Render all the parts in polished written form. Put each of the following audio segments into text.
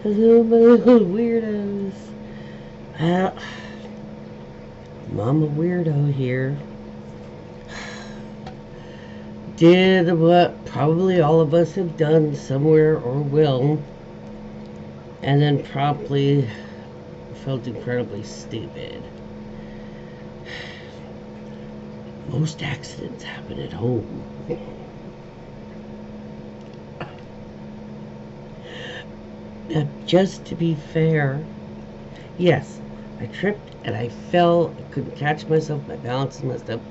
Hello, my little weirdos. Well, Mama Weirdo here did what probably all of us have done somewhere or will, and then promptly felt incredibly stupid. Most accidents happen at home. Now, just to be fair, yes, I tripped and I fell. I couldn't catch myself. My balance messed up.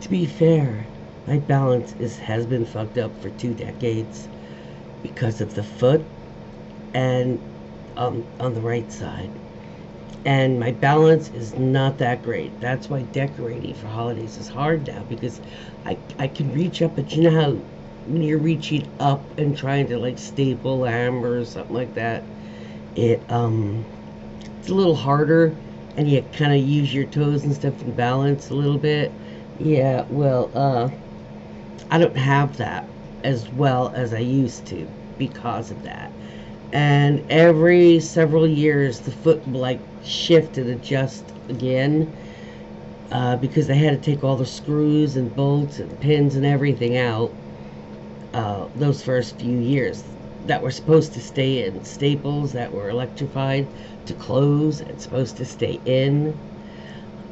To be fair, my balance has been fucked up for 2 decades because of the foot and on the right side. And my balance is not that great. That's why decorating for holidays is hard now, because I can reach up, but you know how when you're reaching up and trying to like staple a hammer or something like that, it's a little harder, and you kind of use your toes and stuff and balance a little bit. Yeah, well, I don't have that as well as I used to because of that. And every several years, the foot will like shift and adjust again, because I had to take all the screws and bolts and pins and everything out, those first few years that were supposed to stay in, staples that were electrified to close and supposed to stay in.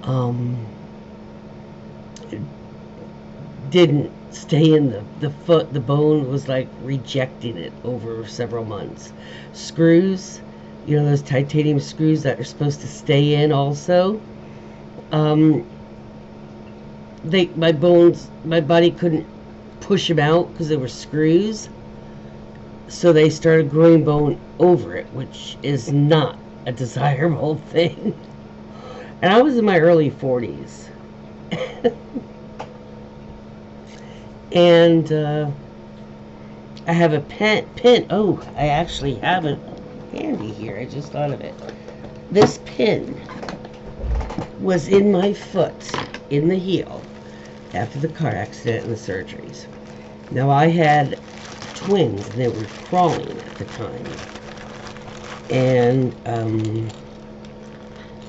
Um, didn't stay in the foot. The bone was like rejecting it over several months. Screws, you know, those titanium screws that are supposed to stay in also. Um, my body couldn't push them out because they were screws. So they started growing bone over it, which is not a desirable thing. And I was in my early 40s. And I have a pin. Oh, I actually have it handy here. I just thought of it. This pin was in my foot, in the heel, after the car accident and the surgeries. Now, I had twins, and they were crawling at the time. And,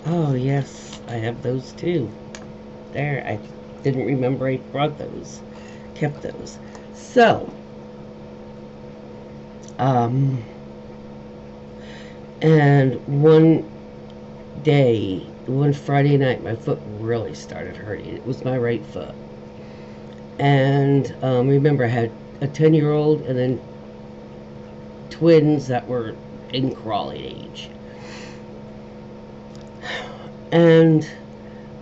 oh, yes, I have those too. There, I didn't remember I brought those. Kept those. So, and one Friday night, my foot really started hurting. It was my right foot. And remember, I had a 10-year-old and then twins that were in crawling age. And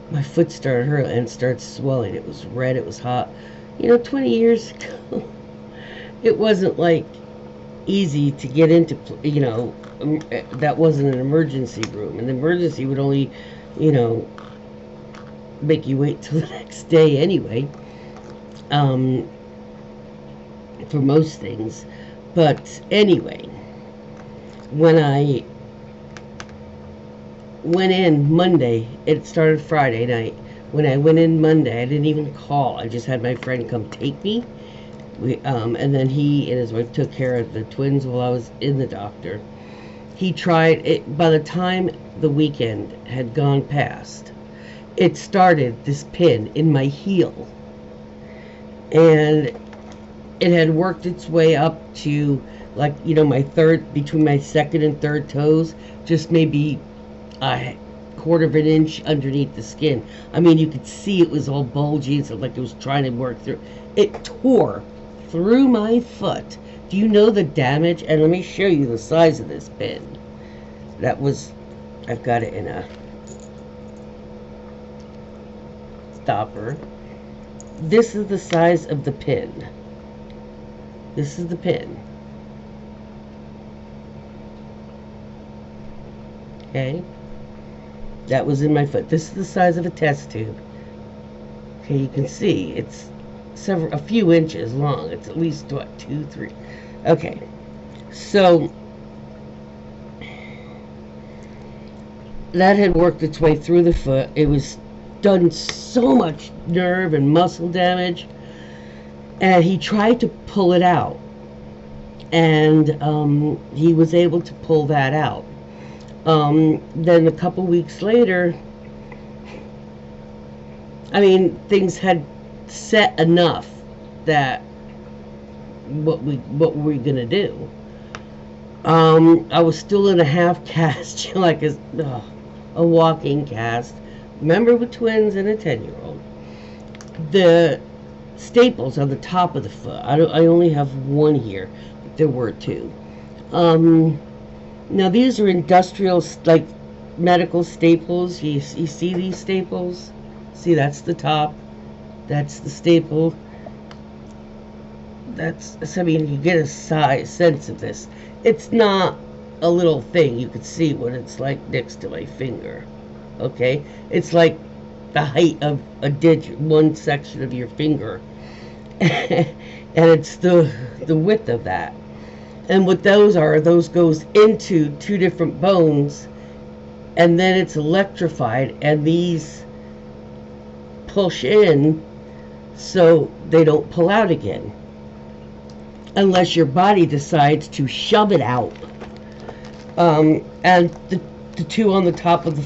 my foot started hurting and started swelling. It was red, it was hot. 20 years ago, it wasn't like easy to get into, that wasn't an emergency room. And the emergency would only, make you wait till the next day anyway, for most things. But anyway, when I went in Monday, it started Friday night. When I went in Monday, I didn't even call. I just had my friend come take me. And then he and his wife took care of the twins while I was in the doctor. He tried it. By the time the weekend had gone past, it started this pin in my heel. And it had worked its way up to, like, my third, between my second and third toes, just maybe a quarter of an inch underneath the skin. I mean, you could see it was all bulgy, so like it was trying to work through. It tore through my foot. Do you know the damage? And let me show you the size of this pin. I've got it in a stopper. This is the size of the pin. This is the pin. Okay? That was in my foot. This is the size of a test tube. Okay, you can see it's a few inches long. It's at least, what, 2, 3. Okay, so that had worked its way through the foot. It was done so much nerve and muscle damage. and he tried to pull it out, and he was able to pull that out. Then a couple weeks later, I mean, things had set enough that what were we gonna do? I was still in a half cast, like a walking cast. Remember, with twins and a 10-year-old. The staples on the top of the foot. I only have one here. But there were two. Now these are industrial, like medical staples. You see these staples? See, that's the top. That's the staple. I mean, you get a sense of this. It's not a little thing. You could see what it's like next to my finger. Okay? It's like the height of a digit, one section of your finger. And it's the width of that. And what those goes into two different bones, and then it's electrified, and these push in so they don't pull out again. Unless your body decides to shove it out. And the two on the top of the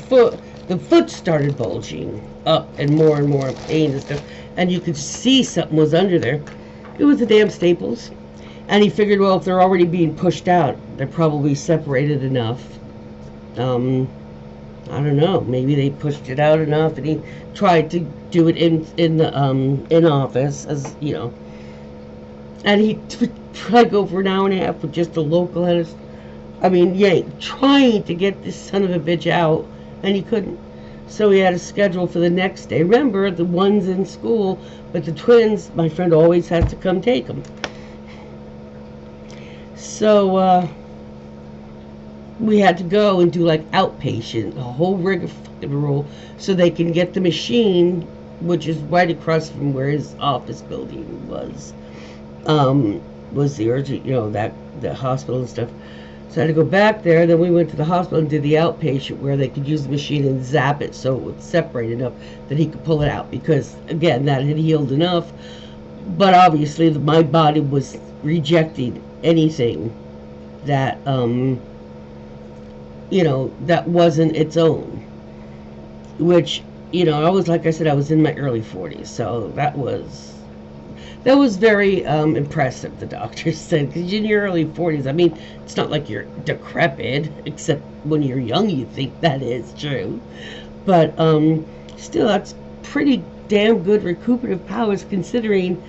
foot started bulging up and more pain and stuff. And you could see something was under there. It was the damn staples. And he figured, well, if they're already being pushed out, they're probably separated enough. I don't know. Maybe they pushed it out enough, and he tried to do it in the in office, as you know. And he tried to go for an hour and a half with just a local anesthesia. I mean, trying to get this son of a bitch out, and he couldn't. So he had a schedule for the next day. Remember, the one's in school, but the twins, my friend always had to come take them. So we had to go and do like outpatient, a whole rigmarole, so they can get the machine, which is right across from where his office building was the urgent, the hospital and stuff. So I had to go back there. Then we went to the hospital and did the outpatient, where they could use the machine and zap it so it would separate enough that he could pull it out, because again, that had healed enough. But obviously my body was rejecting anything that that wasn't its own, which I was, like I said, I was in my early 40s, so that was very impressive, the doctor said, because in your early 40s, I mean, it's not like you're decrepit, except when you're young you think that is true, but still, that's pretty damn good recuperative powers, considering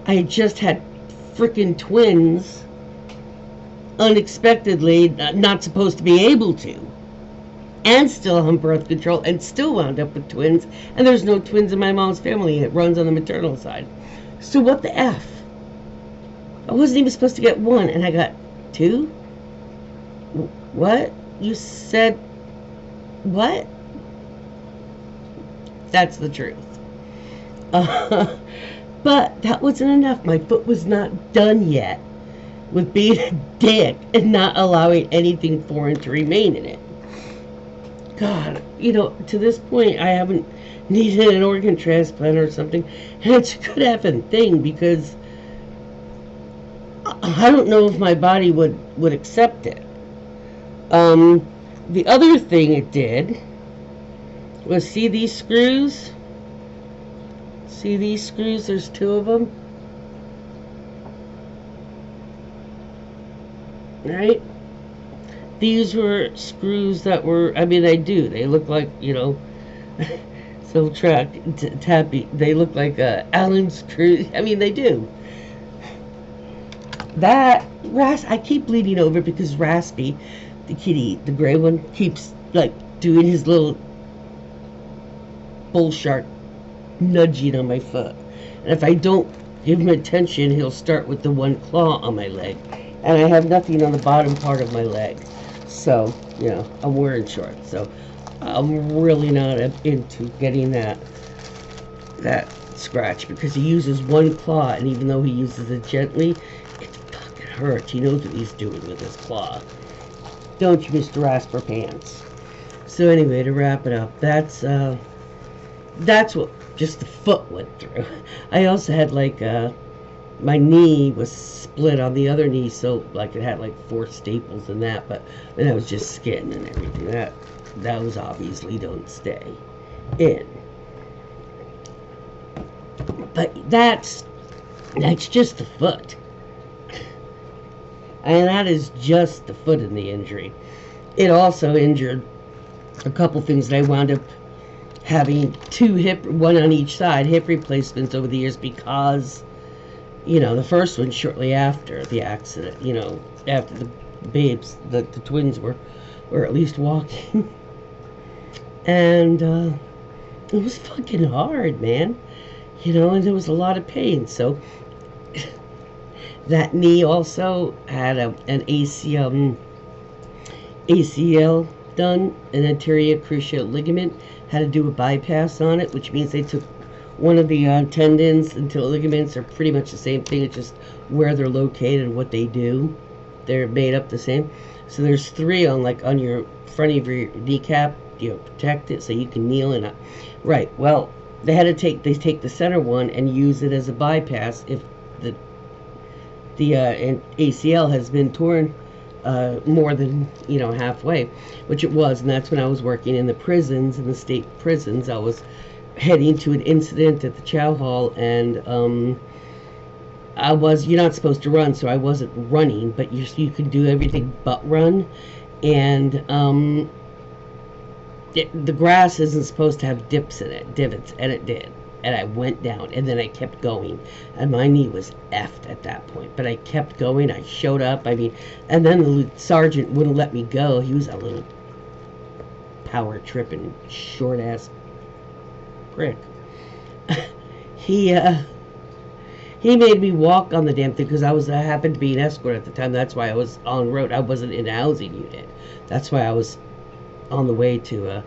I just had freaking twins unexpectedly, not supposed to be able to, and still on birth control, and still wound up with twins, and there's no twins in my mom's family. It runs on the maternal side. So what the F? I wasn't even supposed to get one, and I got two? What? You said what? That's the truth. But that wasn't enough. My foot was not done yet with being a dick and not allowing anything foreign to remain in it. God, to this point, I haven't needed an organ transplant or something, and it's a good effing thing, because I don't know if my body would accept it. The other thing it did was, see these screws? See these screws? There's two of them. Right? These were screws that were, I mean, they look like, tappy. They look like Allen screws. I mean, they do. I keep bleeding over because Raspy, the kitty, the gray one, keeps like doing his little bull shark nudging on my foot. And if I don't give him attention, he'll start with the one claw on my leg. And I have nothing on the bottom part of my leg. So, I'm wearing shorts. So, I'm really not into getting that scratch, because he uses one claw, and even though he uses it gently, it fucking hurts. He knows what he's doing with his claw. Don't you, Mr. Rasper Pants? So anyway, to wrap it up, that's what just the foot went through. I also had like my knee was split on the other knee, so like it had like 4 staples in that, but and that was just skin and everything. Those obviously don't stay in. But that's just the foot. And that is just the foot in the injury. It also injured a couple things that I wound up having 2 hip, one on each side, hip replacements over the years because, the first one shortly after the accident, after the babes, the twins were at least walking. And it was fucking hard, man. And there was a lot of pain. So that knee also had an ACL done, an anterior cruciate ligament. Had to do a bypass on it, which means they took one of the tendons until ligaments are pretty much the same thing. It's just where they're located and what they do. They're made up the same. So there's 3 on your front of your kneecap. Protect it so you can kneel in it. Right. Well, they take the center one and use it as a bypass if the ACL has been torn more than halfway, which it was. And that's when I was working in the prisons, in the state prisons. I was heading to an incident at the chow hall, and you're not supposed to run, so I wasn't running, but you could do everything but run. And the grass isn't supposed to have divots in it, and it did. And I went down, and then I kept going, and my knee was effed at that point, but I kept going. I showed up, and then the sergeant wouldn't let me go. He was a little power tripping short ass prick. He made me walk on the damn thing because I happened to be an escort at the time. That's why I was on road. I wasn't in a housing unit. That's why I was on the way to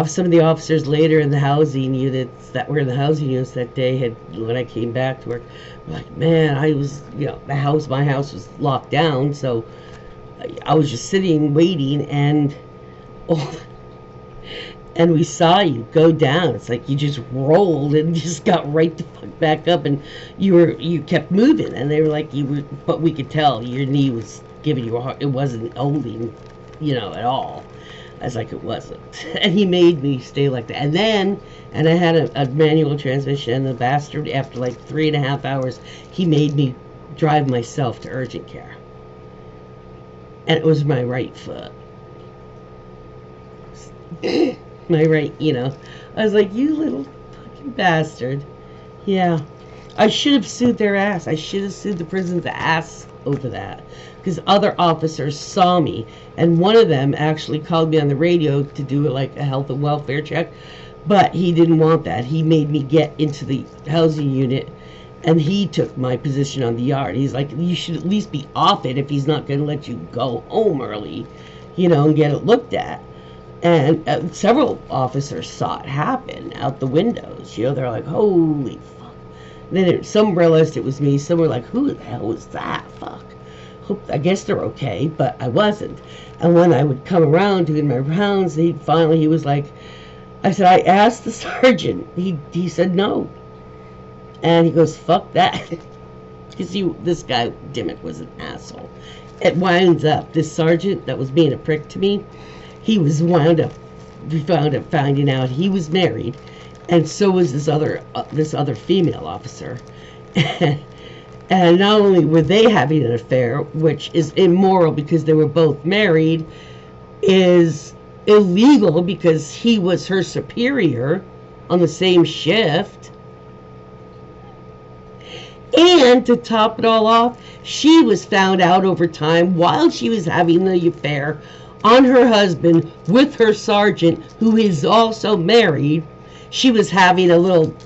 some of the officers later in the housing units that were in the housing units that day when I came back to work, were like, man, I was, my house was locked down, so I was just sitting waiting, and we saw you go down. It's like you just rolled and just got right the fuck back up, and you kept moving, and they were like, but we could tell your knee was giving you a hard, it wasn't holding, at all. I was like, it wasn't. And he made me stay like that. And I had a manual transmission, and the bastard, after like 3.5 hours, he made me drive myself to urgent care. And it was my right foot. My right, I was like, you little fucking bastard. Yeah. I should have sued their ass. I should have sued the prison's ass over that. Because other officers saw me, and one of them actually called me on the radio to do like a health and welfare check, but he didn't want that. He made me get into the housing unit, and he took my position on the yard. He's like, you should at least be off it if he's not going to let you go home early, and get it looked at. And several officers saw it happen out the windows. They're like, holy fuck. And then some realized it was me. Some were like, who the hell was that? Fuck. I guess they're okay, but I wasn't. And when I would come around doing my rounds, he was like, I said, I asked the sergeant. He said no. And he goes, fuck that. Because this guy, Dimmick, was an asshole. It winds up, this sergeant that was being a prick to me, we found up finding out he was married, and so was this other female officer. And not only were they having an affair, which is immoral because they were both married, is illegal because he was her superior on the same shift. And to top it all off, she was found out over time while she was having the affair on her husband with her sergeant, who is also married. She was having a little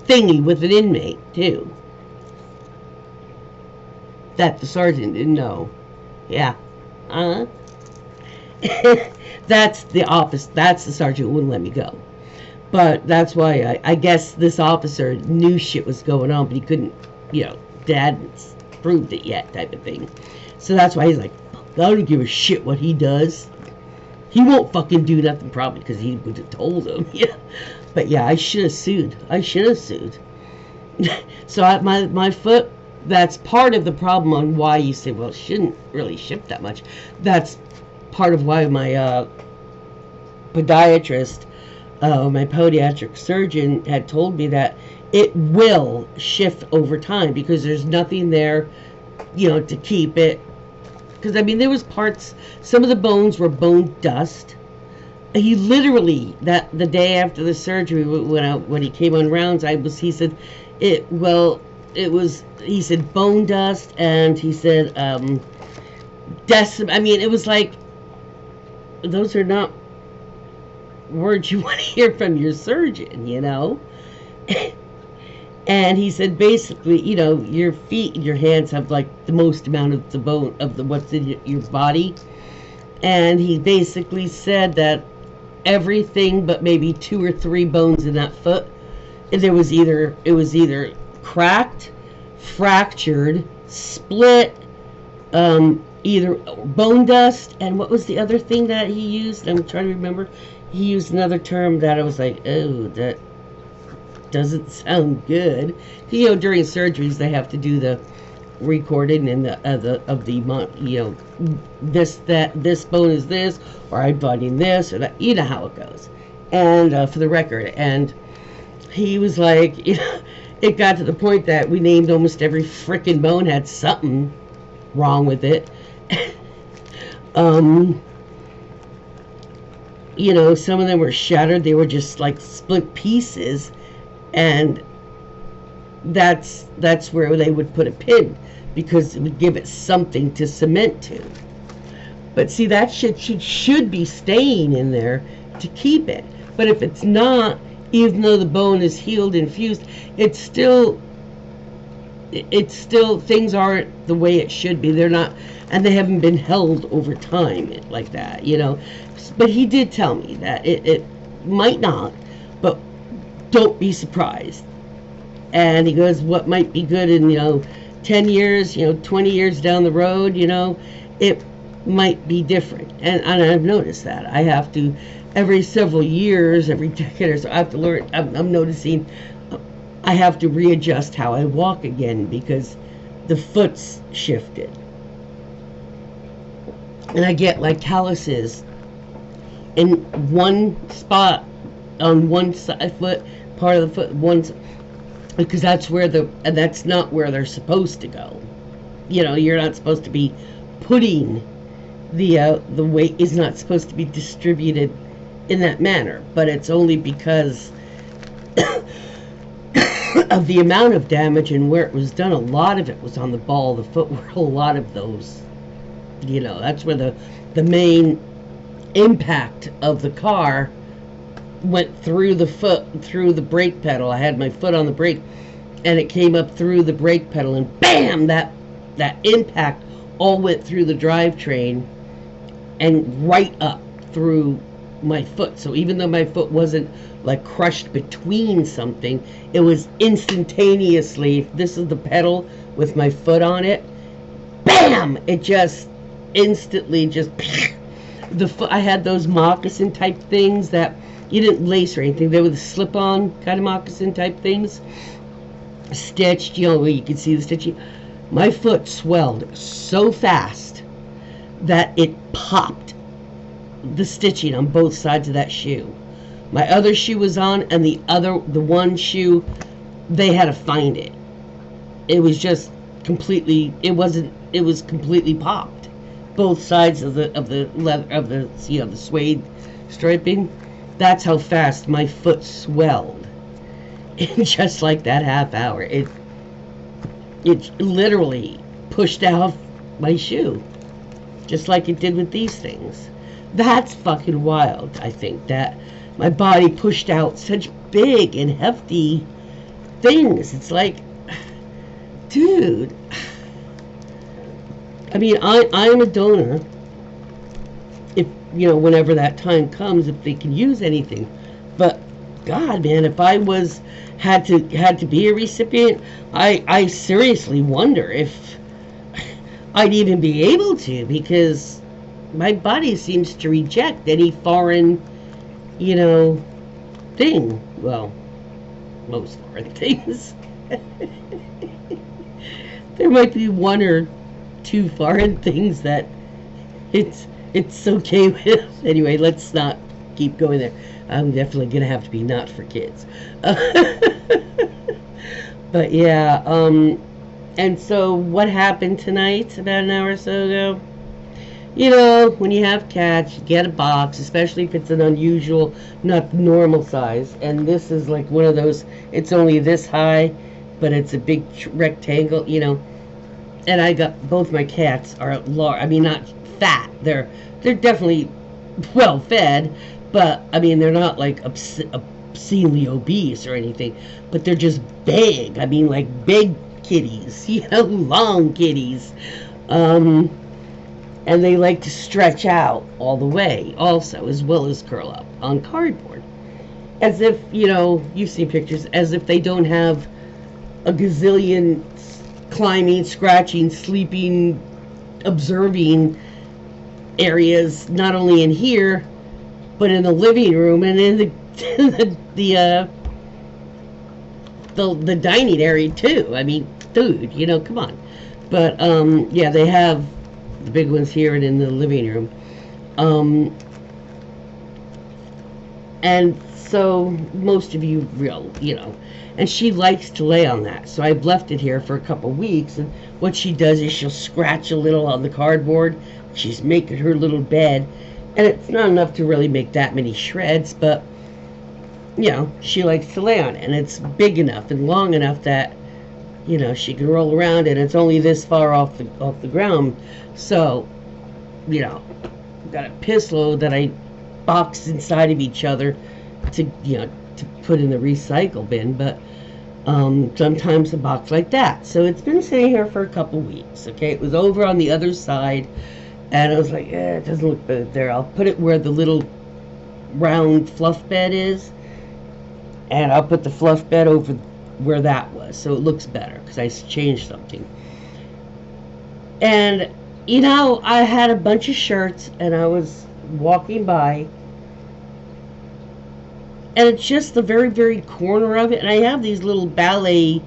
thingy with an inmate, too. That the sergeant didn't know. Yeah. That's the office. That's the sergeant who wouldn't let me go. But that's why I guess this officer knew shit was going on, but he couldn't, Dad proved it yet, type of thing. So that's why he's like, I don't give a shit what he does. He won't fucking do nothing, probably, because he would have told him. Yeah. But yeah, I should have sued. So my foot, that's part of the problem on why you say, well, it shouldn't really ship that much. That's part of why my podiatrist, my podiatric surgeon had told me that it will shift over time because there's nothing there, to keep it. Because, I mean, there was parts, some of the bones were bone dust. He literally, the day after the surgery, when he came on rounds, he said, he said bone dust, and he said, I mean, it was like, those are not words you want to hear from your surgeon, And he said, basically, your feet and your hands have like the most amount of the bone of what's in your body. And he basically said that everything but maybe 2 or 3 bones in that foot, it was either cracked, fractured, split, either bone dust, and what was the other thing that he used? I'm trying to remember. He used another term that I was like, oh, that doesn't sound good. During surgeries they have to do the recording and this bone is this, or I'm finding this, or that. You know how it goes, and for the record. And he was like, it got to the point that we named almost every frickin' bone had something wrong with it. Some of them were shattered. They were just like split pieces, and that's where they would put a pin, because it would give it something to cement to. But see, that shit should be staying in there to keep it. But if it's not, even though the bone is healed and fused, it's still things aren't the way it should be. They're not, and they haven't been held over time like that, But he did tell me that it might not, but don't be surprised. And he goes, what might be good in 10 years, 20 years down the road, it might be different. And I've noticed that. I have to, every several years, every decade or so, I have to learn. I'm noticing I have to readjust how I walk again, because the foot's shifted. And I get like calluses in one spot on one side foot, part of the foot, because that's not where they're supposed to go. You're not supposed to be putting the weight is not supposed to be distributed in that manner, but it's only because of the amount of damage and where it was done. A lot of it was on the ball of the foot, where a lot of those, that's where the main impact of the car went through the foot, through the brake pedal. I had my foot on the brake, and it came up through the brake pedal, and bam, that impact all went through the drivetrain and right up through my foot. So even though my foot wasn't like crushed between something, it was instantaneously, if this is the pedal with my foot on it, bam, it just instantly just the foot. I had those moccasin type things that you didn't lace or anything. They were the slip-on kind of moccasin type things, stitched, where you could see the stitching. My foot swelled so fast that it popped the stitching on both sides of that shoe. My other shoe was on, and the one shoe, they had to find it. It was just completely, it was completely popped. Both sides of the leather, of the the suede striping. That's how fast my foot swelled in just like that half hour. It literally pushed out my shoe, just like it did with these things. That's fucking wild. I think that my body pushed out such big and hefty things. It's like, dude. I mean, I'm a donor. If whenever that time comes, if they can use anything. But God, man, if I had to be a recipient, I seriously wonder if I'd even be able to, because my body seems to reject any foreign, thing. Well, most foreign things. There might be one or two foreign things that it's okay with. Anyway, let's not keep going there. I'm definitely gonna have to be not for kids. But yeah, and so what happened tonight about an hour or so ago? You know, when you have cats, you get a box, especially if it's an unusual, not normal size. And this is like one of those, it's only this high, but it's a big rectangle, you know. And I got, both my cats are large, I mean, not fat. They're definitely well fed, but I mean, they're not like obscenely obese or anything, but they're just big. I mean, like big kitties, you know, long kitties. Um, and they like to stretch out all the way also, as well as curl up on cardboard, as if, you know, you've seen pictures, as if they don't have a gazillion climbing, scratching, sleeping, observing areas, not only in here but in the living room and in the dining area too. I mean, dude, you know, come on. But yeah, they have the big ones here and in the living room. And so most of you you know, and she likes to lay on that. So I've left it here for a couple weeks, and what she does is she'll scratch a little on the cardboard. She's making her little bed, and it's not enough to really make that many shreds, but you know, she likes to lay on it, and it's big enough and long enough that, you know, she can roll around, and it's only this far off the ground. So, you know, got a piss load that I boxed inside of each other to, you know, to put in the recycle bin. But sometimes a box like that. So it's been sitting here for a couple weeks. Okay, it was over on the other side, and I was like, it doesn't look good there. I'll put it where the little round fluff bed is, and I'll put the fluff bed over where that was, so it looks better, because I changed something. And you know, I had a bunch of shirts, and I was walking by, and it's just the very, very corner of it, and I have these little ballet,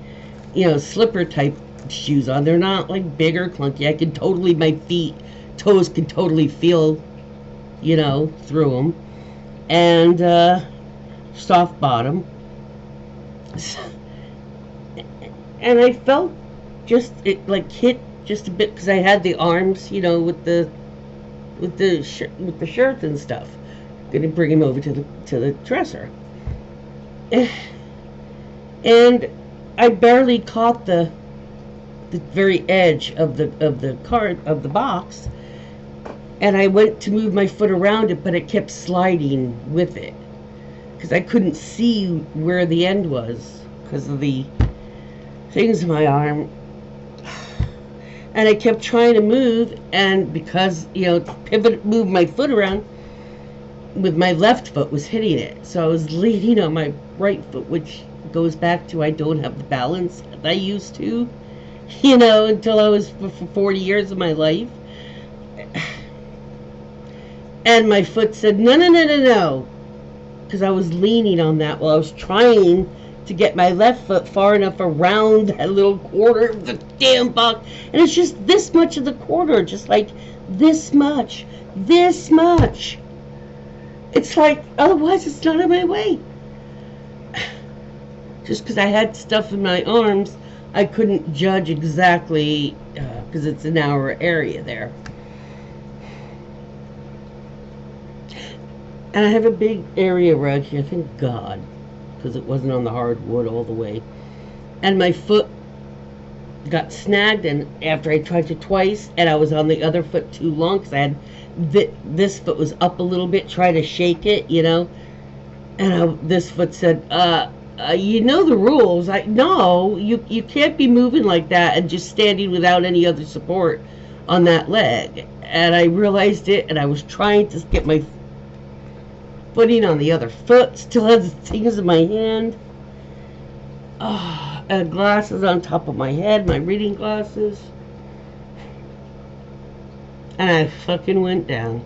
you know, slipper type shoes on. They're not like big or clunky. I can totally, my toes can totally feel, you know, through them. And soft bottom. And I felt just, it like hit just a bit, because I had the arms, you know, with the shirts and stuff. Gonna bring him over to the dresser, and I barely caught the very edge of the box, and I went to move my foot around it, but it kept sliding with it, because I couldn't see where the end was because of the things in my arm. And I kept trying to move, and because, you know, move my foot around, with my left foot was hitting it. So I was leaning on my right foot, which goes back to I don't have the balance that I used to, you know, until I was for 40 years of my life. And my foot said, no, no, no, no, no, because I was leaning on that while I was trying to get my left foot far enough around that little quarter of the damn box. And it's just this much of the quarter, just like this much. It's like, otherwise it's not in my way. Just because I had stuff in my arms, I couldn't judge exactly, because it's an hour area there. And I have a big area around here, thank God, because it wasn't on the hardwood all the way. And my foot got snagged, and after I tried to twice, and I was on the other foot too long, because I had this foot was up a little bit, trying to shake it, you know. And this foot said, you know the rules. No, you can't be moving like that and just standing without any other support on that leg. And I realized it, and I was trying to get my footing on the other foot, still had the things in my hand. And glasses on top of my head, my reading glasses. And I fucking went down.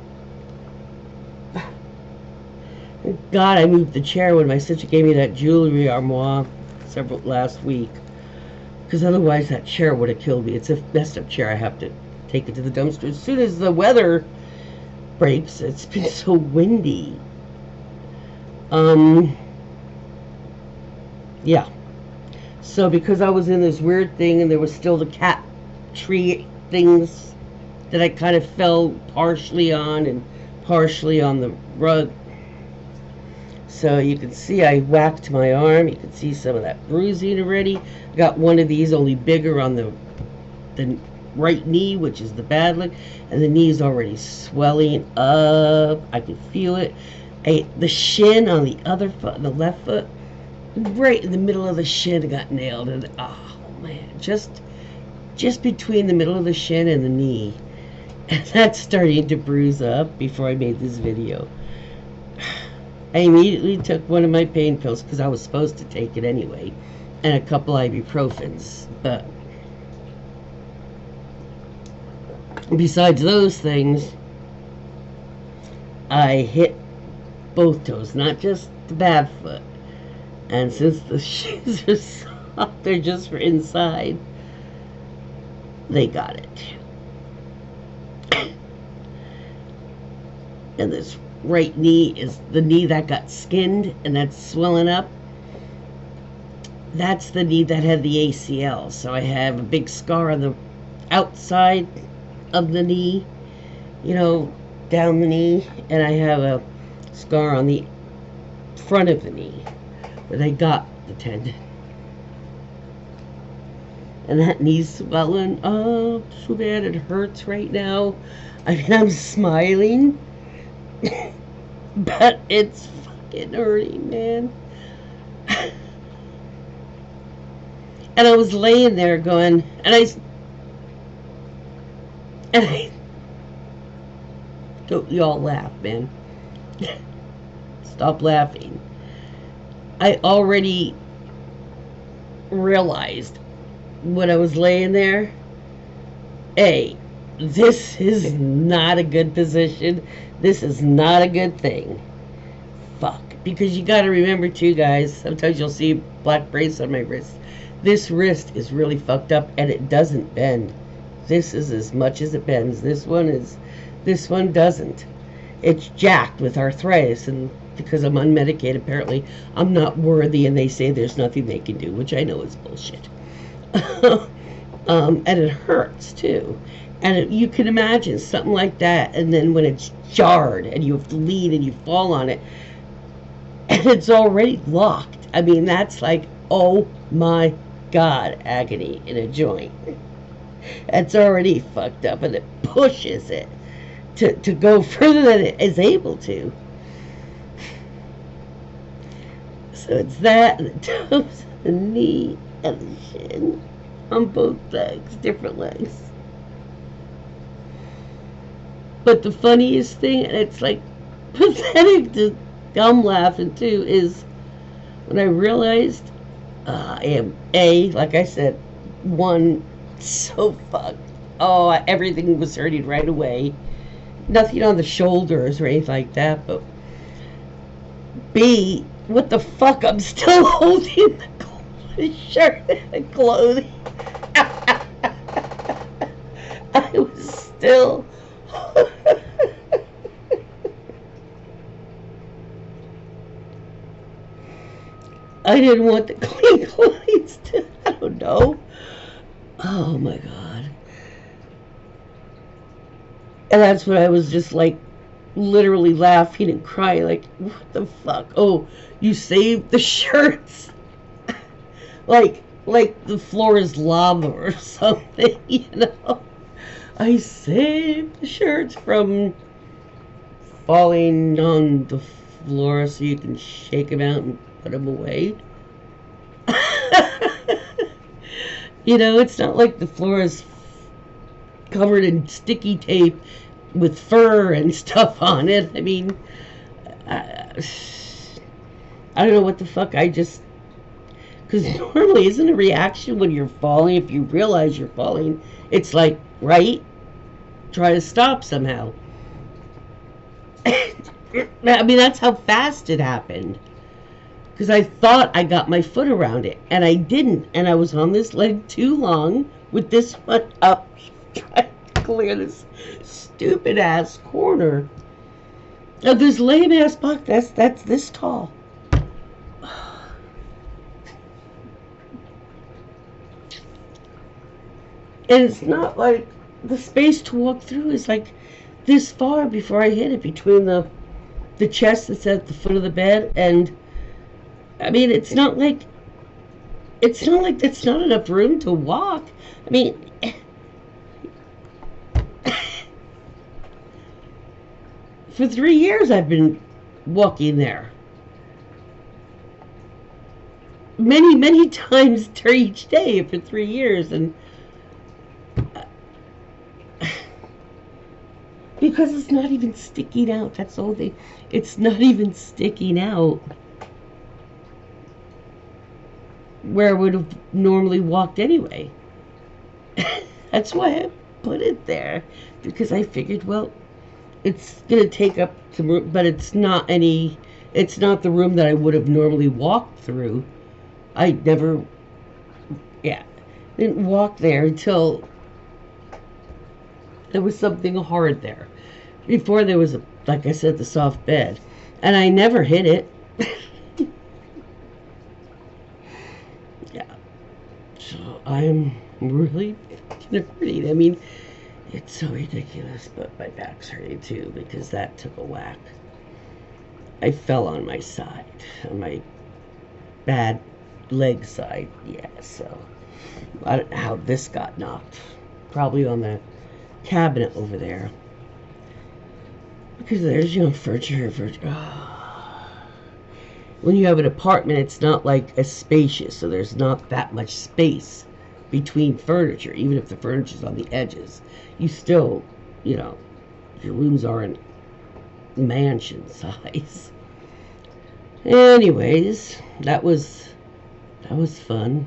God, I moved the chair when my sister gave me that jewelry armoire last week. Because otherwise that chair would have killed me. It's a messed up chair. I have to take it to the dumpster as soon as the weather breaks. It's been so windy. Yeah. So because I was in this weird thing and there was still the cat tree things that I kind of fell partially on and partially on the rug. So you can see I whacked my arm. You can see some of that bruising already. I got one of these, only bigger on the right knee, which is the bad leg, and the knee is already swelling up. I can feel it. The shin on the other foot, the left foot, right in the middle of the shin, got nailed, and oh man, just between the middle of the shin and the knee, and that's starting to bruise up before I made this video. I immediately took one of my pain pills because I was supposed to take it anyway, and a couple ibuprofens. But besides those things, I hit both toes, not just the bad foot. And since the shoes are soft, they're just for inside, they got it. And this right knee is the knee that got skinned and that's swelling up. That's the knee that had the ACL. So I have a big scar on the outside of the knee, you know, down the knee, and I have a scar on the front of the knee where they got the tendon. And that knee's swelling up so bad it hurts right now. I mean, I'm smiling, but it's fucking hurting, man. And I was laying there going, and I don't y'all laugh, man. Stop laughing. I already realized when I was laying there, hey, this is not a good position. This is not a good thing. Fuck. Because you gotta remember too, guys, sometimes you'll see black brace on my wrist. This wrist is really fucked up and it doesn't bend. This is as much as it bends. This one doesn't. It's jacked with arthritis, and because I'm unmedicated, apparently I'm not worthy, and they say there's nothing they can do, which I know is bullshit. And it hurts too. And you can imagine something like that, and then when it's jarred and you have to lean and you fall on it and it's already locked, I mean, that's like, oh my god, agony in a joint. It's already fucked up, and it pushes it to go further than it is able to. So it's that, and the toes, the knee, and the shin on both legs, different legs. But the funniest thing, and it's like pathetic to I'm laughing too, is when I realized I am like I said, one, so fucked. Oh, everything was hurting right away. Nothing on the shoulders or anything like that, but B, what the fuck? I'm still holding the shirt and the clothing. I was still. I didn't want the clean clothes to, I don't know. Oh my god. And that's when I was just like literally laughing and crying, like, what the fuck? Oh, you saved the shirts. like the floor is lava or something, you know. I saved the shirts from falling on the floor so you can shake them out and put them away. You know, it's not like the floor is covered in sticky tape with fur and stuff on it. I mean, I don't know what the fuck. Because normally isn't a reaction when you're falling, if you realize you're falling, it's like, right? Try to stop somehow. I mean, that's how fast it happened. Because I thought I got my foot around it, and I didn't. And I was on this leg too long with this foot up, trying to clear this stupid ass corner. Now, this lame ass buck, that's this tall. And it's not like the space to walk through is like this far before I hit it, between the chest that's at the foot of the bed. And I mean, it's not like it's not enough room to walk. I mean, for 3 years I've been walking there, many times during each day for 3 years. And because it's not even sticking out. That's all they. It's not even sticking out where I would have normally walked anyway. That's why I put it there, because I figured, well, it's gonna take up some room, but it's not any. It's not the room that I would have normally walked through. I never, yeah, didn't walk there until there was something hard there. Before there was, like I said, the soft bed. And I never hit it. Yeah. So I'm really hurting. I mean, it's so ridiculous, but my back's hurting too, because that took a whack. I fell on my side, on my bad leg side. Yeah, so I don't know how this got knocked. Probably on the cabinet over there, because there's, you know, furniture. When you have an apartment, it's not like as spacious, so there's not that much space between furniture. Even if the furniture's on the edges, you still, you know, your rooms aren't mansion size. Anyways, that was fun.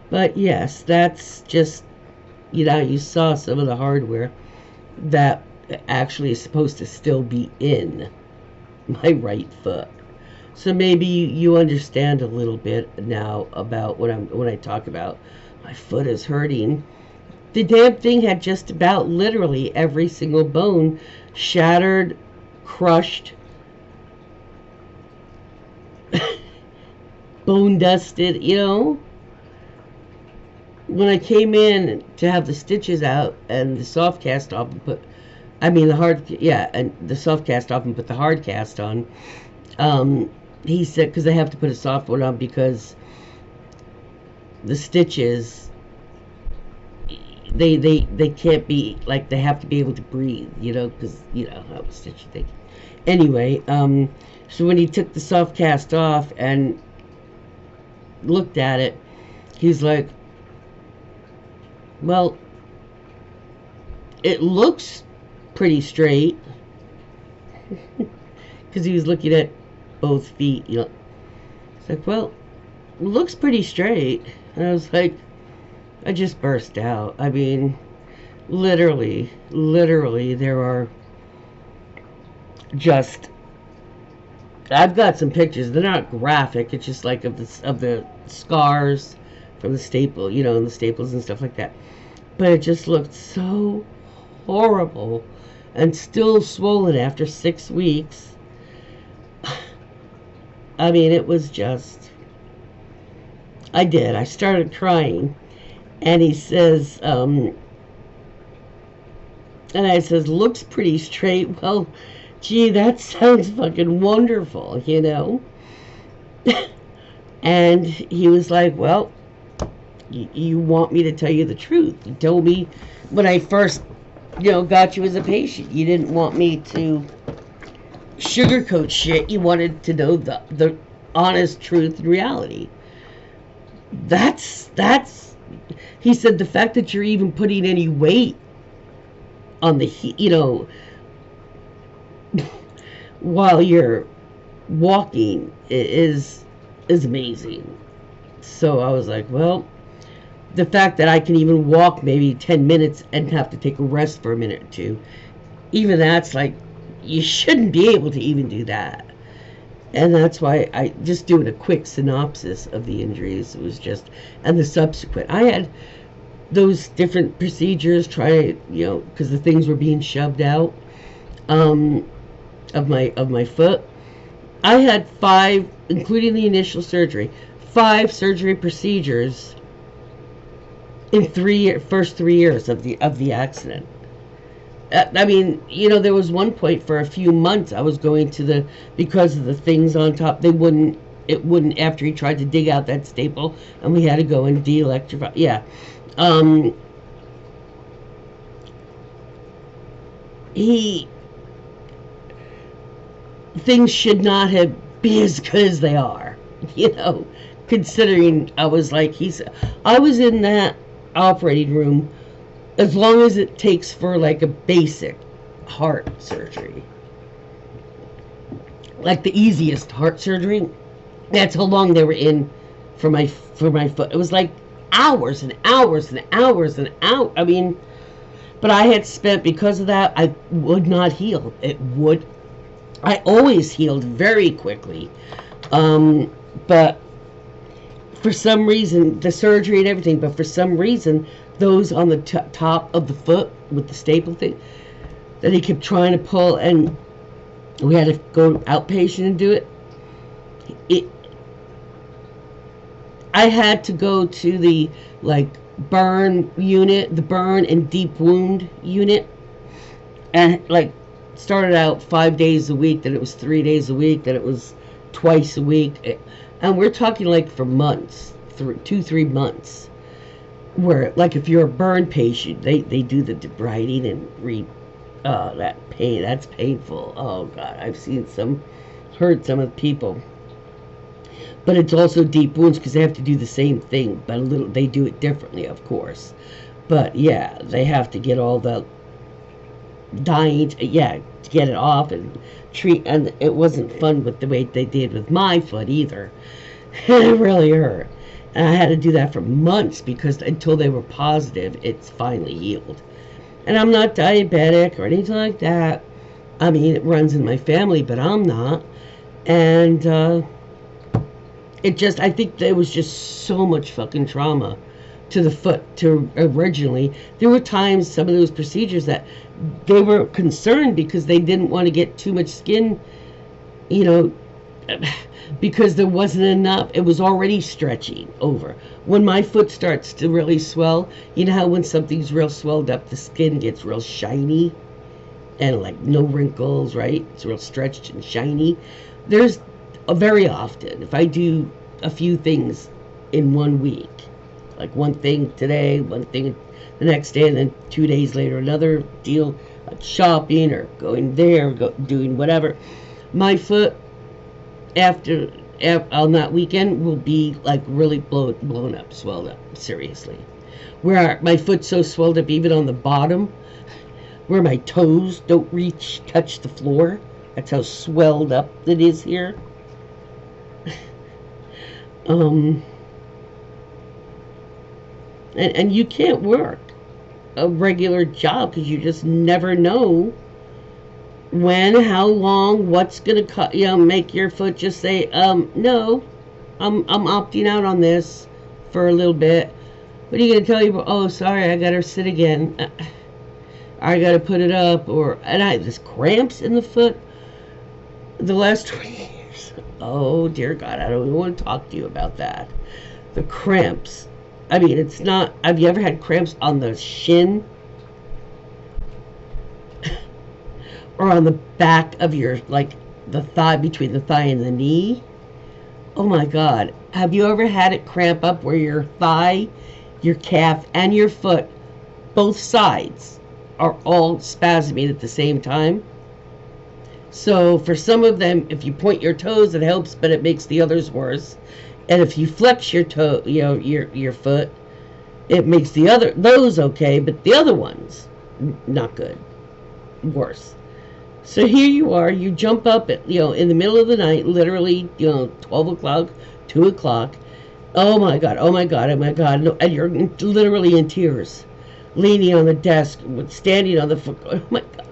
But yes, that's just, you know, you saw some of the hardware that actually is supposed to still be in my right foot. So maybe you understand a little bit now about when I talk about my foot is hurting. The damn thing had just about literally every single bone shattered, crushed, bone dusted, you know. When I came in to have the stitches out and the soft cast off and put, I mean the hard, yeah, and the soft cast off and put the hard cast on, he said, because they have to put a soft one on because the stitches, they can't be, like, they have to be able to breathe, you know, because, you know, how a stitch thing. Anyway, so when he took the soft cast off and looked at it, he's like, well, it looks pretty straight. Because he was looking at both feet, you know. It's like, well, it looks pretty straight. And I was like, I just burst out. I mean, literally, there are just, I've got some pictures. They're not graphic. It's just like of the scars from the staple, you know, and the staples and stuff like that. But it just looked so horrible, and still swollen after 6 weeks. I mean, it was just, I started crying, and he says, and I says, looks pretty straight. Well, gee, that sounds fucking wonderful, you know. And he was like, well, you want me to tell you the truth. You told me when I first, you know, got you as a patient, you didn't want me to sugarcoat shit. You wanted to know the honest truth and reality. That's, he said, the fact that you're even putting any weight on the, you know, while you're walking is amazing. So I was like, well, the fact that I can even walk maybe 10 minutes and have to take a rest for a minute or two even that's like, you shouldn't be able to even do that. And that's why I just doing a quick synopsis of the injuries. It was just, and the subsequent. I had those different procedures, because the things were being shoved out of my foot. I had 5, including the initial surgery, 5 surgery procedures in first 3 years of the accident. I mean, there was one point for a few months I was going to because of the things on top, it wouldn't, after he tried to dig out that staple, and we had to go and de-electrify. Yeah. Things should not have been as good as they are, considering I was in that operating room as long as it takes for like a basic heart surgery, like the easiest heart surgery. That's how long they were in for my foot. It was like hours and hours and hours and hours. I mean, but I had spent, because of that, I would not heal. I always healed very quickly, but for some reason, the surgery and everything, but for some reason, those on the top of the foot with the staple thing that he kept trying to pull, and we had to go outpatient and do it. I had to go to the burn unit, the burn and deep wound unit, and started out 5 days a week, then it was 3 days a week, then it was twice a week, and we're talking for months, 2-3 months, where if you're a burn patient, they do the debriding and that pain, that's painful. Oh God, I've heard some of the people. But it's also deep wounds because they have to do the same thing, but they do it differently, of course. But yeah, they have to get all the dying, to get it off and treat. And it wasn't fun with the way they did with my foot either. It really hurt, and I had to do that for months because until they were positive, it's finally healed. And I'm not diabetic or anything like that. I mean, it runs in my family, but I'm not. And I think there was just so much fucking trauma to the foot. Originally, there were times, some of those procedures, that they were concerned because they didn't want to get too much skin, because there wasn't enough. It was already stretching over. When my foot starts to really swell, you know how when something's real swelled up, the skin gets real shiny and no wrinkles, right? It's real stretched and shiny. There's very often, if I do a few things in 1 week, one thing today, one thing the next day, and then 2 days later another deal, shopping or going there, doing whatever, my foot after on that weekend will be really blown up, swelled up, seriously, where my foot's so swelled up even on the bottom where my toes don't touch the floor. That's how swelled up it is here. And you can't work a regular job because you just never know when, how long, what's gonna make your foot just say, no, I'm opting out on this for a little bit. What are you gonna tell you? Oh, sorry, I gotta sit again. I gotta put it up, and I have this cramps in the foot the last 20 years. Oh dear God, I don't even want to talk to you about that. The cramps. I mean, it's not. Have you ever had cramps on the shin? Or on the back of your, the thigh, between the thigh and the knee? Oh my God. Have you ever had it cramp up where your thigh, your calf, and your foot, both sides, are all spasming at the same time? So for some of them, if you point your toes, it helps, but it makes the others worse. And if you flex your toe, your foot, it makes those okay, but the other ones, not good, worse. So here you are, you jump up at, in the middle of the night, literally, 12 o'clock, 2 o'clock. Oh my God, oh my God, oh my God. No, and you're literally in tears, leaning on the desk, standing on the foot. Oh my God.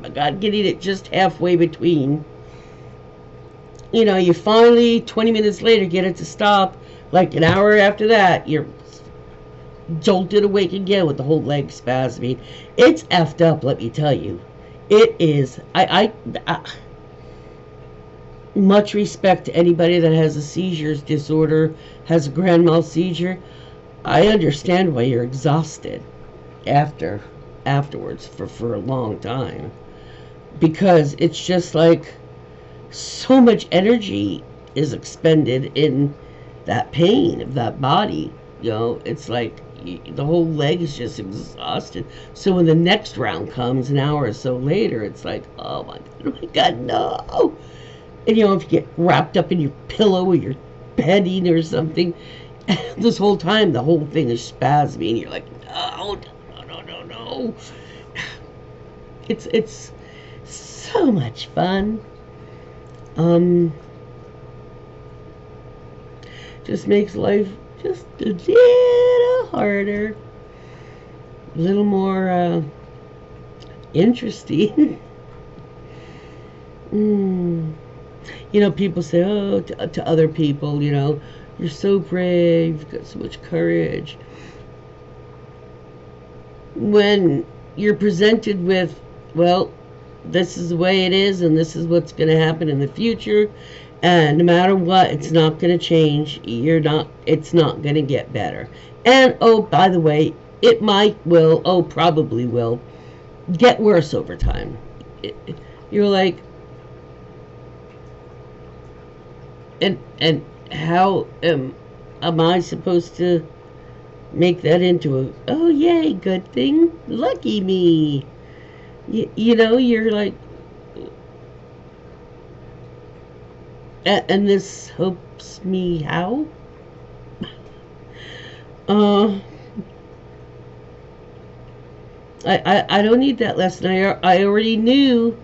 my God, getting it just halfway between. You know, you finally, 20 minutes later, get it to stop. Like an hour after that, you're jolted awake again with the whole leg spasming. It's effed up, let me tell you. It is. I much respect to anybody that has a seizures disorder, has a grand mal seizure. I understand why you're exhausted afterwards for a long time, because it's just like so much energy is expended in that pain of that body. You know, it's like the whole leg is just exhausted. So when the next round comes an hour or so later, it's like, oh my God, no. And you know, if you get wrapped up in your pillow or your bedding or something, this whole time the whole thing is spasming. You're like, no. It's so much fun. Just makes life just a little harder, a little more interesting. You know, people say, oh, to other people, you know, you're so brave, you've got so much courage. When you're presented with, well, this is the way it is, and this is what's going to happen in the future, and no matter what, it's not going to change. It's not going to get better. And, oh, by the way, it probably will get worse over time. You're like, and how am I supposed to make that into oh yay, good thing, lucky me? You know, you're like, and this helps me how? I don't need that lesson. I already knew.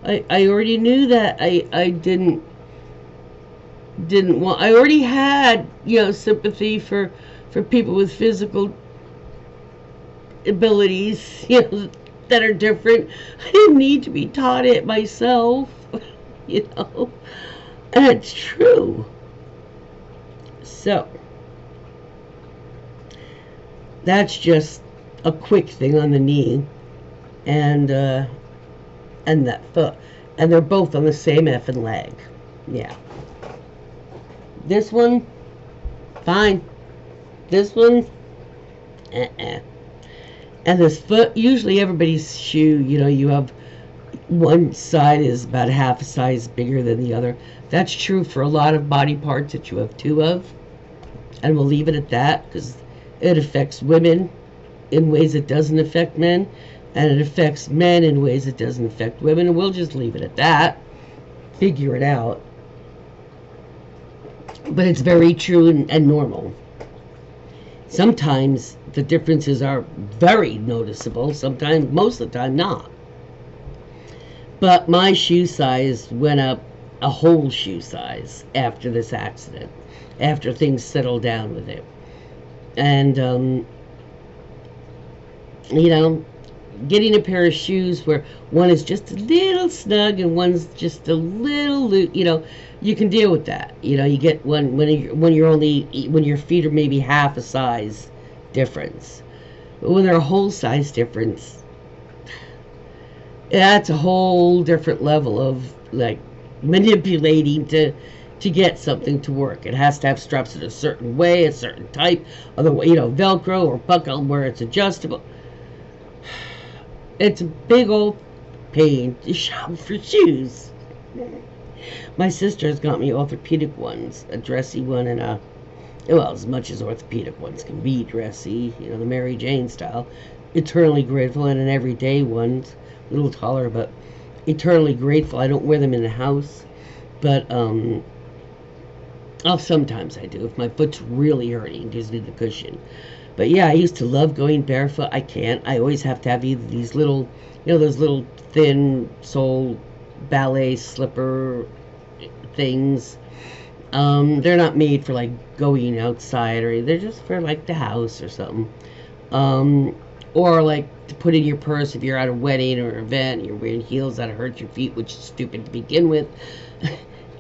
I already knew that I didn't want. I already had, you know, sympathy for people with physical abilities, you know, that are different. I didn't need to be taught it myself, you know, and it's true. So that's just a quick thing on the knee and that foot, and they're both on the same effing leg. Yeah. This one, fine. This one, And this foot, usually everybody's shoe, you know, you have one side is about half a size bigger than the other. That's true for a lot of body parts that you have two of. And we'll leave it at that, because it affects women in ways it doesn't affect men, and it affects men in ways it doesn't affect women, and we'll just leave it at that. Figure it out. But it's very true and normal. Sometimes the differences are very noticeable, sometimes, most of the time, not. But my shoe size went up a whole shoe size after this accident, after things settled down with it. And, you know, getting a pair of shoes where one is just a little snug and one's just a little loose, you know, you can deal with that. You know, you get one when your feet are maybe half a size difference. But when they're a whole size difference, that's a whole different level of like manipulating to get something to work. It has to have straps in a certain way, a certain type, otherwise, you know, Velcro or buckle where it's adjustable. It's a big old pain to shop for shoes. My sister's got me orthopedic ones, a dressy one and a, well, as much as orthopedic ones can be dressy, you know, the Mary Jane style. Eternally Grateful, and an everyday one, a little taller, but Eternally Grateful. I don't wear them in the house, but sometimes I do if my foot's really hurting. It gives me the cushion. But yeah, I used to love going barefoot. I can't. I always have to have either these little, you know, those little thin sole ballet slipper things. They're not made for like going outside, or they're just for like the house or something. Or like to put in your purse if you're at a wedding or an event and you're wearing heels that hurt your feet, which is stupid to begin with.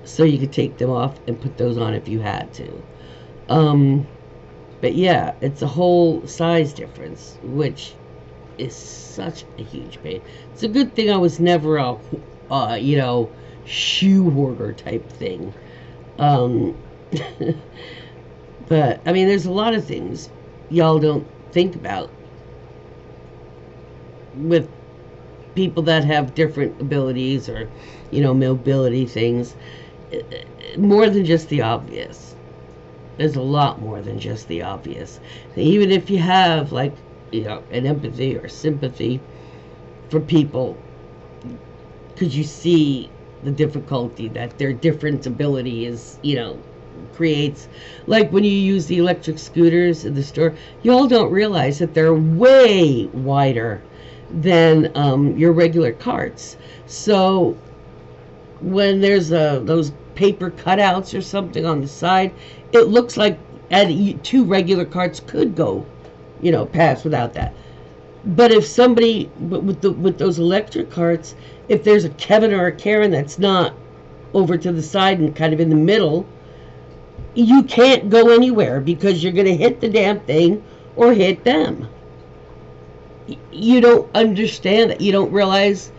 So you could take them off and put those on if you had to. But yeah, it's a whole size difference, which is such a huge pain. It's a good thing I was never a, shoe hoarder type thing. Um, but I mean, there's a lot of things y'all don't think about with people that have different abilities or, mobility things. More than just the obvious. There's a lot more than just the obvious. Even if you have, like, an empathy or sympathy for people, because you see the difficulty that their different ability is, creates. Like when you use the electric scooters in the store, you all don't realize that they're way wider than your regular carts. So when there's those paper cutouts or something on the side, it looks like two regular carts could go, past without that. But if somebody with those electric carts, if there's a Kevin or a Karen that's not over to the side and kind of in the middle, you can't go anywhere because you're going to hit the damn thing or hit them. You don't understand that. You don't realize,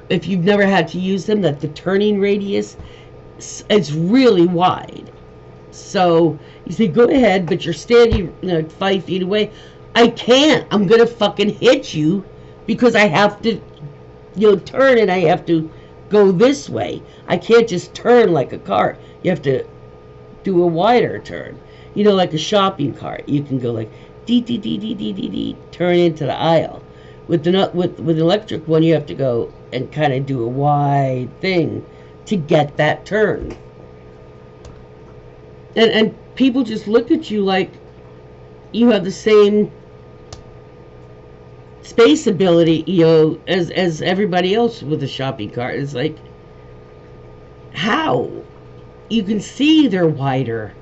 if you've never had to use them, that the turning radius is really wide. So you say, go ahead, but you're standing 5 feet away. I can't. I'm going to fucking hit you because I have to, turn, and I have to go this way. I can't just turn like a car. You have to do a wider turn. Like a shopping cart. You can go like dee dee dee dee dee dee dee, turn into the aisle. With an electric one, you have to go and kind of do a wide thing to get that turn. And people just look at you like you have the same space ability, as everybody else with a shopping cart. It's like, how? You can see they're wider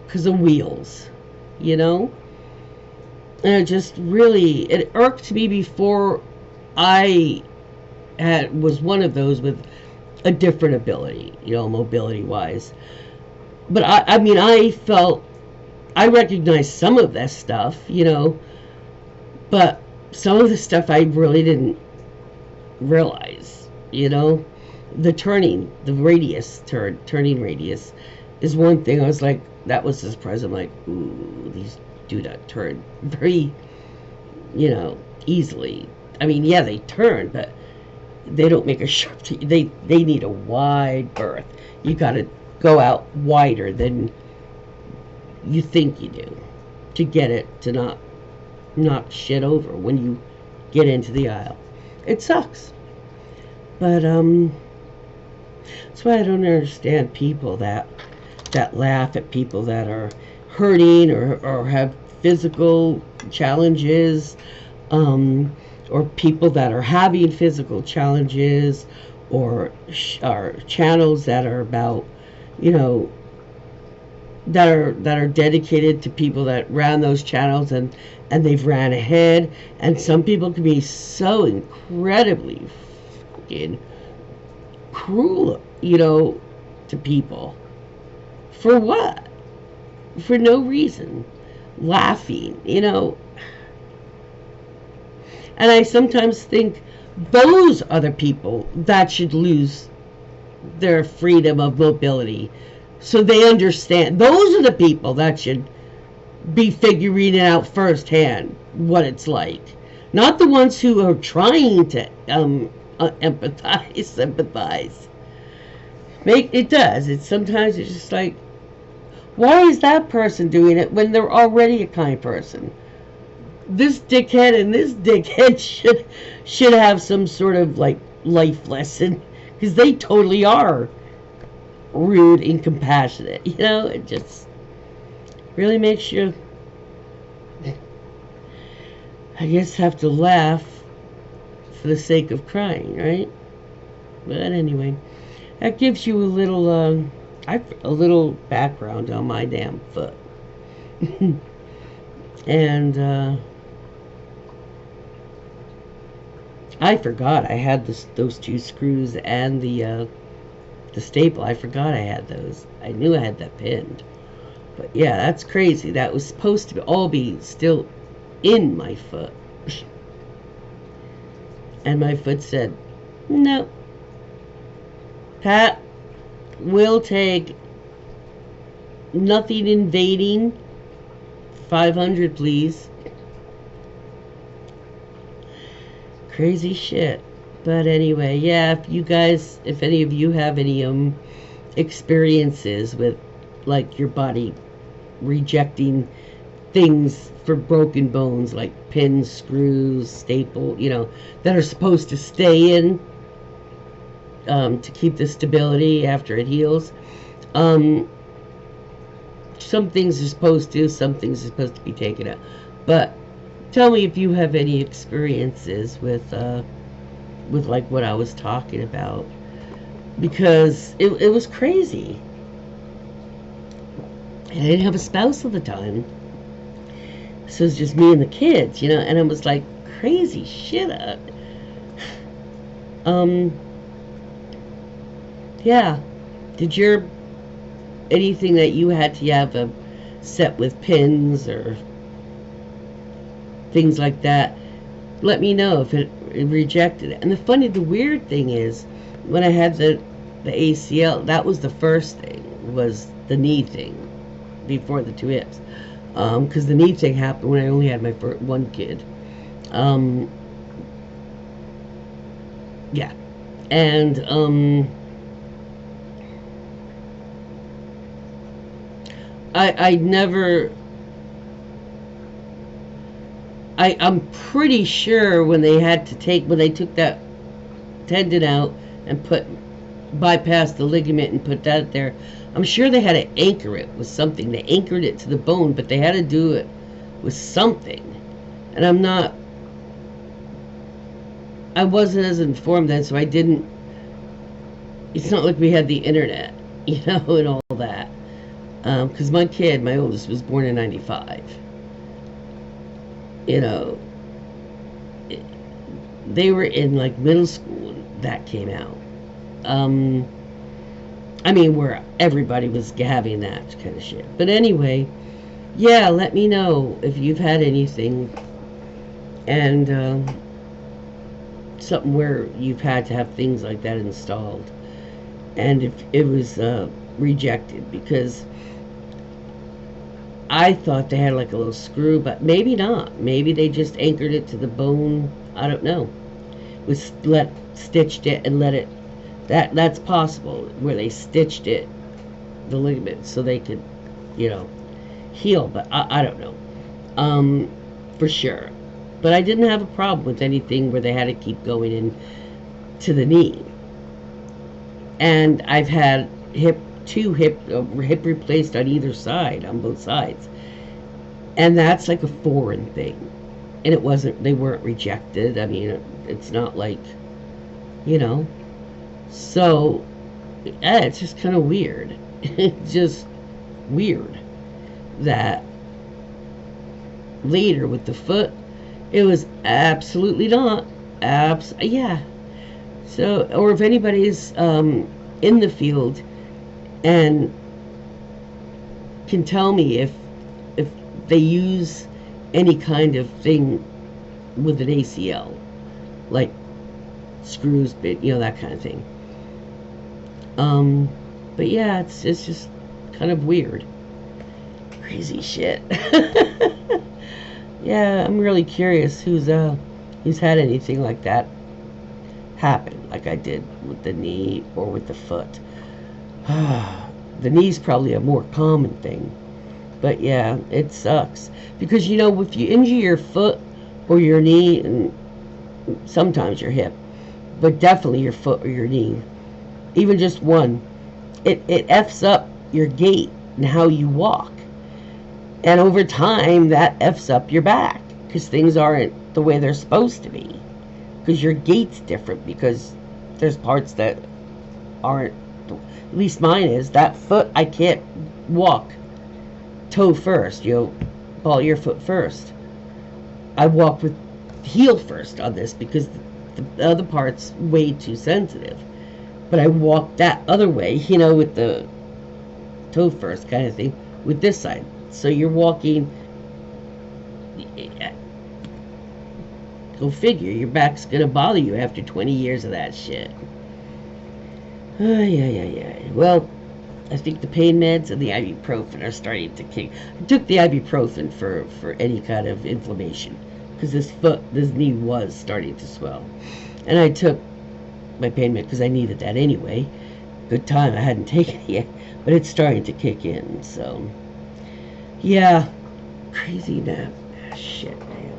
because of wheels, And it just really, it irked me before I was one of those with a different ability, mobility wise. But I felt, I recognized some of that stuff, but some of the stuff I really didn't realize, the turning radius is one thing. I was like, that was a surprise. I'm like, ooh, these do not turn very, easily. I mean, yeah, they turn, but they don't make a sharp they need a wide berth. You got to go out wider than you think you do to get it to not knock shit over when you get into the aisle. It sucks. But that's why I don't understand people that laugh at people that are hurting or have physical challenges, or people that are having physical challenges, or channels that are about, that are dedicated to people that ran those channels and they've ran ahead. And some people can be so incredibly fucking cruel, to people. For what? For no reason. Laughing, And I sometimes think those are the people that should lose their freedom of mobility. So they understand. Those are the people that should be figuring it out firsthand, what it's like. Not the ones who are trying to sympathize. It does. Sometimes it's just like, why is that person doing it when they're already a kind person? This dickhead and this dickhead should have some sort of like life lesson, because they totally are rude and compassionate. It just really makes you, I guess, have to laugh for the sake of crying, right? But anyway, that gives you a little background on my damn foot. And I forgot I had those two screws and the staple. I forgot I had those. I knew I had that pinned. But yeah, that's crazy. That was supposed to all be still in my foot. And my foot said, no. Pat, we'll take nothing invading. 500, please. Crazy shit. But anyway, yeah, if any of you have any experiences with like your body rejecting things for broken bones, like pins, screws, staple, that are supposed to stay in to keep the stability after it heals. Some things are supposed to, some things are supposed to be taken out. But tell me if you have any experiences with like what I was talking about, because it was crazy. And I didn't have a spouse at the time, so it was just me and the kids, and it was like crazy shit. Yeah. Did your anything that you had to have a set with pins or things like that? Let me know if it rejected it. And the weird thing is, when I had the ACL, that was the first thing, was the knee thing before the two hips. Because the knee thing happened when I only had my one kid. Yeah. And I never. I'm pretty sure when they took that tendon out and bypassed the ligament and put that there, I'm sure they had to anchor it with something. They anchored it to the bone, but they had to do it with something. And I wasn't as informed then, so I didn't. It's not like we had the internet, and all that. Because my oldest, was born in 95. They were in like middle school when that came out. Where everybody was having that kind of shit. But anyway, yeah, let me know if you've had anything, and something where you've had to have things like that installed, and if it was rejected, because I thought they had like a little screw, but maybe not. Maybe they just anchored it to the bone. I don't know. Stitched it and let it. That's possible, where they stitched it, the ligament, so they could, heal. But I don't know, for sure. But I didn't have a problem with anything where they had to keep going in to the knee. And I've had hip replaced on either side, on both sides, and that's like a foreign thing. And they weren't rejected. It's not like, so it's just kind of weird. It's just weird that later with the foot, it was absolutely not. Yeah. So, or if anybody's in the field and can tell me if they use any kind of thing with an ACL, like screws, that kind of thing. But yeah, it's just kind of weird, crazy shit. Yeah, I'm really curious who's had anything like that happen, like I did with the knee or with the foot. The knee's probably a more common thing, but yeah, it sucks, because if you injure your foot or your knee, and sometimes your hip, but definitely your foot or your knee, even just one, it F's up your gait and how you walk, and over time that F's up your back, because things aren't the way they're supposed to be, because your gait's different, because there's parts that aren't. At least mine is. That foot, I can't walk toe first, ball your foot first. I walk with heel first on this, because The other part's way too sensitive. But I walk that other way, with the toe first kind of thing, with this side. So you're walking. Go figure, your back's gonna bother you after 20 years of that shit. Yeah. Well, I think the pain meds and the ibuprofen are starting to kick. I took the ibuprofen for any kind of inflammation because this knee was starting to swell. And I took my pain med because I needed that anyway. Good time, I hadn't taken it yet, but it's starting to kick in, so. Yeah, crazy nap. Shit, man.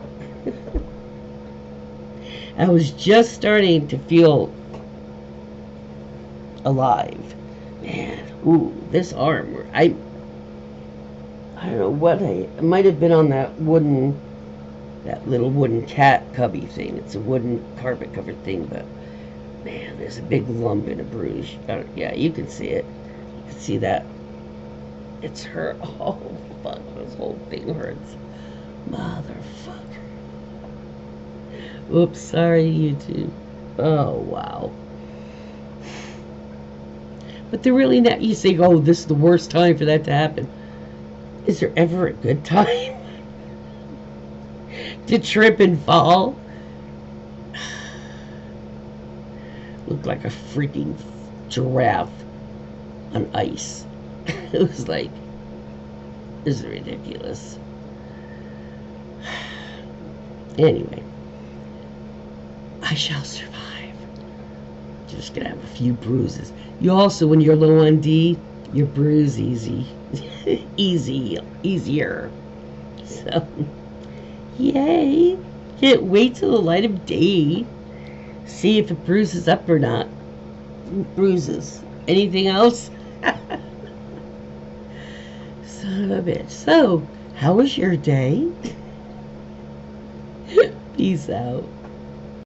I was just starting to feel alive. Man, ooh, this arm. I don't know what it might have been on that little wooden cat cubby thing. It's a wooden carpet covered thing, but man, there's a big lump and a bruise. Yeah, you can see it. You can see that. It's hurt. Oh, fuck, this whole thing hurts. Motherfucker. Oops, sorry, YouTube. Oh, wow. But they're really not. You say, oh, this is the worst time for that to happen. Is there ever a good time to trip and fall? Looked like a freaking giraffe on ice. It was like, this is ridiculous. Anyway, I shall survive. Just gonna have a few bruises. You also, when you're low on D, you bruise easier. So, yay! Can't wait till the light of day. See if it bruises up or not. Bruises. Anything else? Son of a bitch. So, how was your day? Peace out.